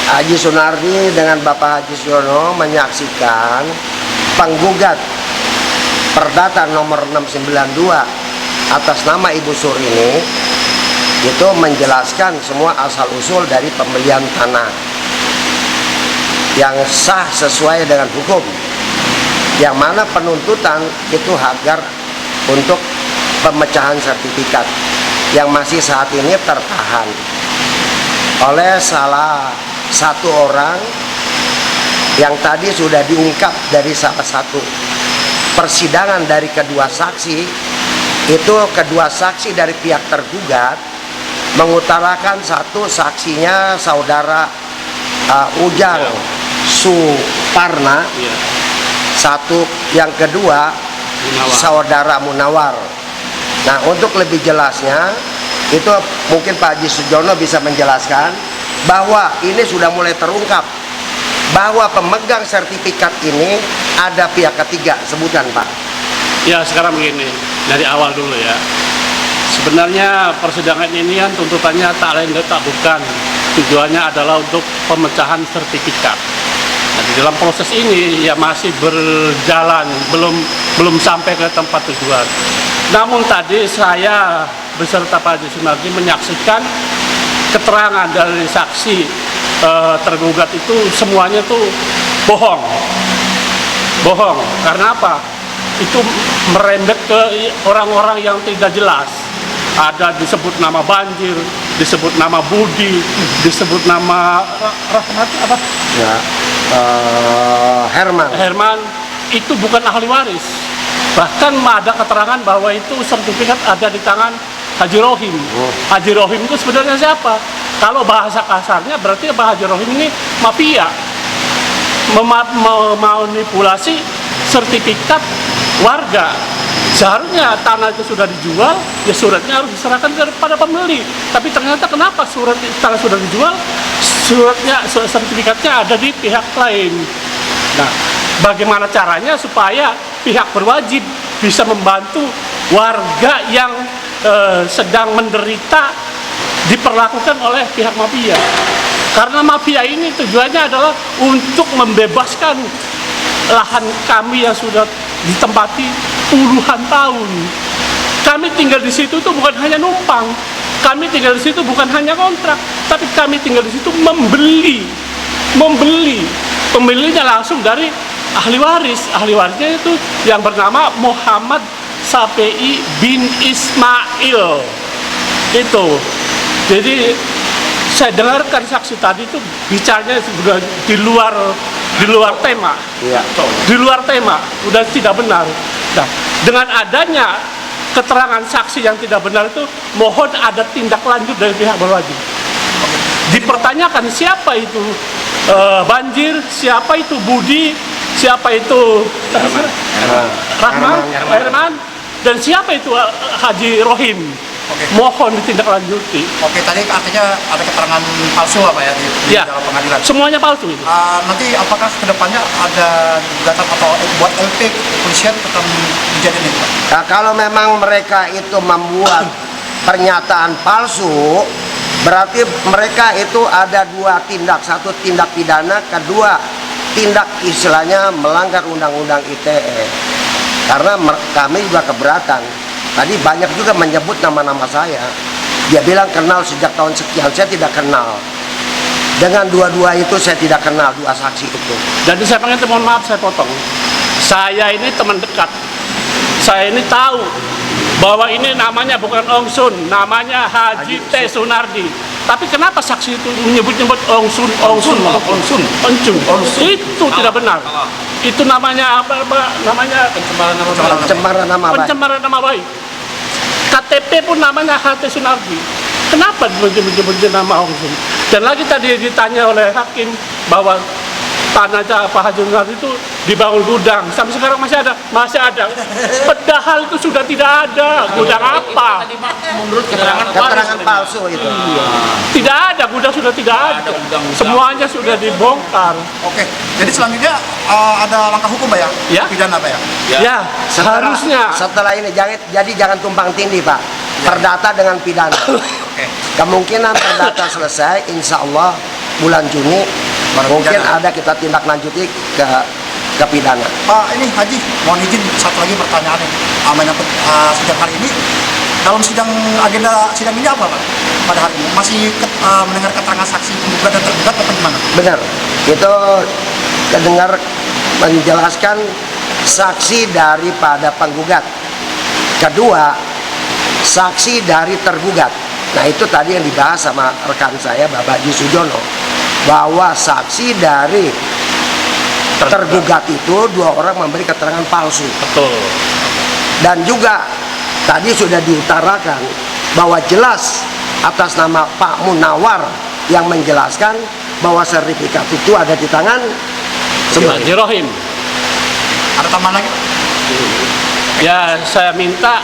Haji Sunardi dengan Bapak Haji Suyono menyaksikan penggugat Perdata nomor 692 atas nama Ibu Surini itu menjelaskan semua asal-usul dari pembelian tanah yang sah sesuai dengan hukum, yang mana penuntutan itu agar untuk pemecahan sertifikat yang masih saat ini tertahan oleh salah satu orang yang tadi sudah diungkap dari salah satu persidangan dari kedua saksi. Itu kedua saksi dari pihak tergugat mengutarakan satu saksinya saudara Ujang Suparna, satu yang kedua saudara Munawar. Nah, untuk lebih jelasnya itu mungkin Pak Haji Sujono bisa menjelaskan bahwa ini sudah mulai terungkap bahwa pemegang sertifikat ini ada pihak ketiga. Sebutkan, Pak. Ya, sekarang begini, dari awal dulu ya. Sebenarnya persidangan ini kan tuntutannya tak lain tak bukan, tujuannya adalah untuk pemecahan sertifikat. Nah, di dalam proses ini ya masih berjalan, belum sampai ke tempat tujuan. Namun tadi saya beserta Pak Haji Sunardi menyaksikan keterangan dari saksi tergugat itu semuanya tuh bohong. Karena apa? Itu merembet ke orang-orang yang tidak jelas. Ada disebut nama Banjir, disebut nama Budi, disebut nama Rahmat apa? Ya, Herman. Itu bukan ahli waris. Bahkan ada keterangan bahwa itu sertifikat ada di tangan Haji Rohim. Haji Rohim itu sebenarnya siapa? Kalau bahasa kasarnya berarti Pak Haji Rohim ini mafia, memanipulasi sertifikat warga. Seharusnya tanah itu sudah dijual, ya suratnya harus diserahkan kepada pembeli. Tapi ternyata kenapa tanah sudah dijual, sertifikatnya ada di pihak lain. Nah, bagaimana caranya supaya pihak berwajib bisa membantu warga yang sedang menderita diperlakukan oleh pihak mafia? Karena mafia ini tujuannya adalah untuk membebaskan lahan kami yang sudah ditempati puluhan tahun. Kami tinggal di situ tuh bukan hanya numpang, kami tinggal di situ bukan hanya kontrak, tapi kami tinggal di situ membeli. Pembelinya langsung dari ahli waris. Ahli warisnya itu yang bernama Muhammad Sapei bin Ismail. Itu. Jadi saya dengarkan saksi tadi itu bicaranya sudah di luar tema. Iya. Di luar tema, udah tidak benar. Nah, dengan adanya keterangan saksi yang tidak benar itu, mohon ada tindak lanjut dari pihak berwajib. Dipertanyakan siapa itu Banjir, siapa itu Budi, siapa itu Herman, dan siapa itu Haji Rohim. Mohon ditindaklanjuti. Oke, tadi artinya ada keterangan palsu apa ya di dalam pengadilan? Semuanya palsu itu. Nanti apakah kedepannya ada gugatan atau buat LP kepolisian tentang kejadian ini, Pak? Nah, kalau memang mereka itu membuat pernyataan palsu, berarti mereka itu ada dua tindak. Satu tindak pidana, kedua tindak istilahnya melanggar undang-undang ITE. Karena kami juga keberatan. Tadi banyak juga menyebut nama-nama saya. Dia bilang kenal sejak tahun sekian, saya tidak kenal. Dengan dua-dua itu saya tidak kenal, dua saksi itu. Dan saya pengen mohon maaf, saya potong. Saya ini teman dekat. Saya ini tahu bahwa ini namanya bukan Ong Sun, namanya Haji T. Sunardi. Tapi kenapa saksi itu menyebut-nyebut Ong Sun? Itu tidak benar. Itu namanya apa? Namanya pencemaran nama baik. KTP pun namanya HT Sunardi. Kenapa menyebut nama Ong Sun? Dan lagi tadi ditanya oleh hakim bahwa tanahnya Pak Haji Sunardi itu dibangun gudang. Sampai sekarang masih ada. Padahal itu sudah tidak ada. Gudang apa? Menurut Keterangan palsu itu. Tidak ada, gudang sudah tidak ada. Semuanya sudah dibongkar. Oke, jadi selanjutnya ada langkah hukum, Pak ya? Ya. Pidana, Pak ya? Ya, seharusnya. Setelah ini jangan tumpang tindih, Pak. Perdata dengan pidana. Oke. Kemungkinan perdata selesai, insya Allah bulan Juni Baru mungkin pidana. ada kita tindak lanjuti ke pidana. Pak, ini Haji, mohon izin satu lagi pertanyaan nih. Menyangkut sidang hari ini. Dalam agenda sidang ini apa, Pak? Pada hari ini masih mendengar keterangan saksi penggugat dan tergugat atau gimana? Benar, itu terdengar menjelaskan saksi daripada penggugat. Kedua, saksi dari tergugat. Nah itu tadi yang dibahas sama rekan saya Bapak Haji Sujono, bahwa saksi dari tergugat itu 2 orang memberi keterangan palsu. Betul. Dan juga tadi sudah diutarakan bahwa jelas atas nama Pak Munawar yang menjelaskan bahwa sertifikat itu ada di tangan Haji Rohim. Ada tambahan lagi, Pak? Ya, saya minta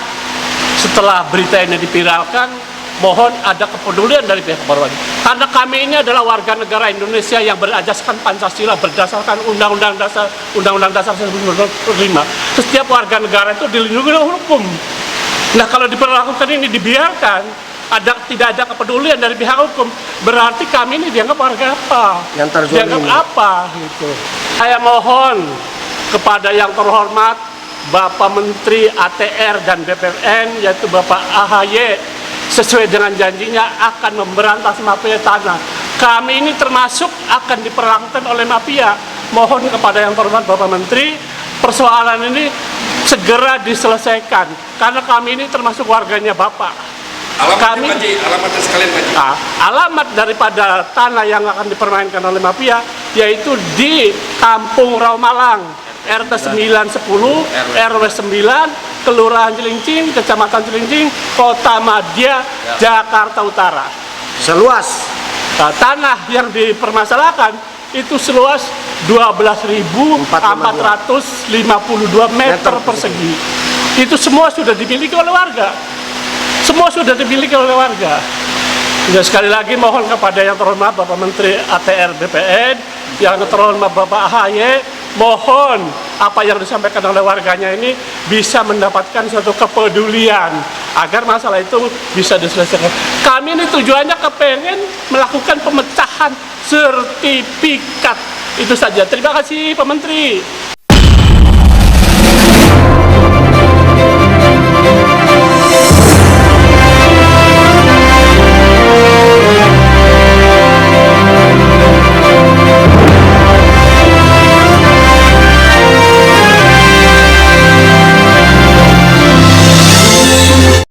setelah berita ini dipiralkan, mohon ada kepedulian dari pihak berwajib. Karena kami ini adalah warga negara Indonesia yang berajaskan Pancasila berdasarkan Undang-Undang Dasar 1945. Setiap warga negara itu dilindungi oleh hukum. Nah, kalau diperlakukan ini dibiarkan, tidak ada kepedulian dari pihak hukum, berarti kami ini dianggap warga apa? Yang terzolimi. Dianggap apa gitu. Saya mohon kepada yang terhormat Bapak Menteri ATR dan BPN, yaitu Bapak AHY, sesuai dengan janjinya akan memberantas mafia tanah. Kami ini termasuk akan diperlakukan oleh mafia. Mohon kepada yang terhormat Bapak Menteri, persoalan ini segera diselesaikan, karena kami ini termasuk warganya Bapak. Alamatnya Pak, alamatnya sekalian Pak. Alamat daripada tanah yang akan dipermainkan oleh mafia yaitu di Kampung Raumalang, RT 910, RW 9, Kelurahan Cilincing, Kecamatan Cilincing, Kota Madya, Jakarta Utara. seluas Tanah yang dipermasalahkan itu seluas 12.452 meter persegi. Itu semua sudah dimiliki oleh warga. Semua sudah dimiliki oleh warga. Ya, sekali lagi mohon kepada yang terhormat Bapak Menteri ATR BPN, yang terhormat Bapak AHY, mohon apa yang disampaikan oleh warganya ini bisa mendapatkan suatu kepedulian agar masalah itu bisa diselesaikan. Kami ini tujuannya kepengen melakukan pemecahan sertifikat. Itu saja. Terima kasih Pak Menteri.